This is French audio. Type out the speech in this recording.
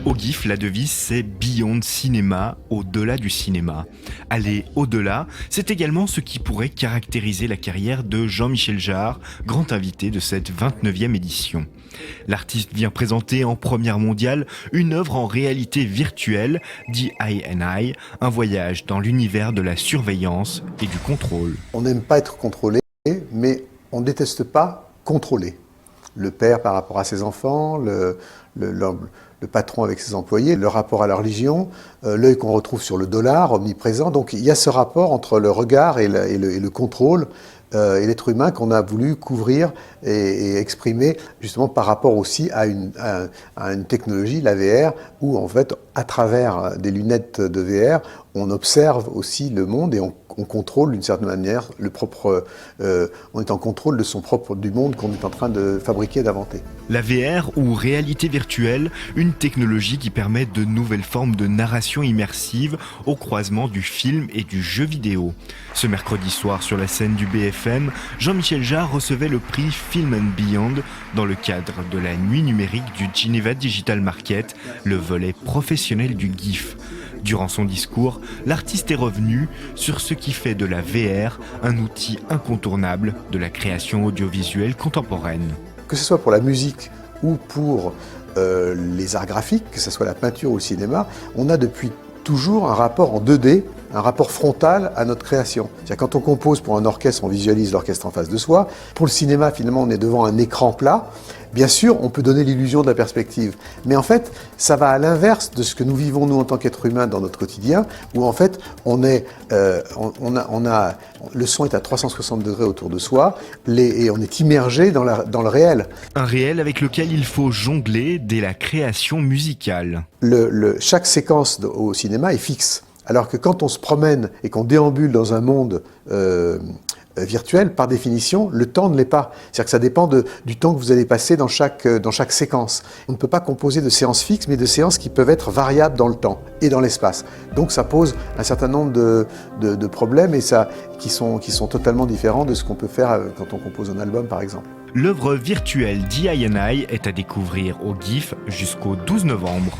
Au GIF, la devise c'est Beyond Cinéma, au-delà du cinéma. Aller au-delà, c'est également ce qui pourrait caractériser la carrière de Jean-Michel Jarre, grand invité de cette 29e édition. L'artiste vient présenter en première mondiale une œuvre en réalité virtuelle, DIY, un voyage dans l'univers de la surveillance et du contrôle. On n'aime pas être contrôlé, mais on ne déteste pas contrôler. Le père par rapport à ses enfants, le patron avec ses employés, le rapport à la religion, l'œil qu'on retrouve sur le dollar omniprésent. Donc il y a ce rapport entre le regard et le contrôle et l'être humain qu'on a voulu couvrir et exprimer justement par rapport aussi à une technologie, la VR, où en fait à travers des lunettes de VR, on observe aussi le monde et on contrôle d'une certaine manière on est en contrôle du monde qu'on est en train de fabriquer et d'inventer. La VR ou réalité virtuelle, une technologie qui permet de nouvelles formes de narration immersive au croisement du film et du jeu vidéo. Ce mercredi soir sur la scène du BFM, Jean-Michel Jarre recevait le prix Film and Beyond dans le cadre de la nuit numérique du Geneva Digital Market, le volet professionnel du GIF. Durant son discours, l'artiste est revenu sur ce qui fait de la VR un outil incontournable de la création audiovisuelle contemporaine. Que ce soit pour la musique ou pour les arts graphiques, que ce soit la peinture ou le cinéma, on a depuis toujours un rapport en 2D, un rapport frontal à notre création. C'est-à-dire quand on compose pour un orchestre, on visualise l'orchestre en face de soi. Pour le cinéma, finalement, on est devant un écran plat. Bien sûr, on peut donner l'illusion de la perspective. Mais en fait, ça va à l'inverse de ce que nous vivons, nous, en tant qu'êtres humains, dans notre quotidien, où en fait, le son est à 360 degrés autour de soi, et on est immergé dans le réel. Un réel avec lequel il faut jongler dès la création musicale. Chaque séquence au cinéma est fixe. Alors que quand on se promène et qu'on déambule dans un monde virtuel, par définition, le temps ne l'est pas. C'est-à-dire que ça dépend du temps que vous allez passer dans chaque séquence. On ne peut pas composer de séances fixes, mais de séances qui peuvent être variables dans le temps et dans l'espace. Donc ça pose un certain nombre de problèmes qui sont totalement différents de ce qu'on peut faire quand on compose un album, par exemple. L'œuvre virtuelle DIY est à découvrir au GIF jusqu'au 12 novembre.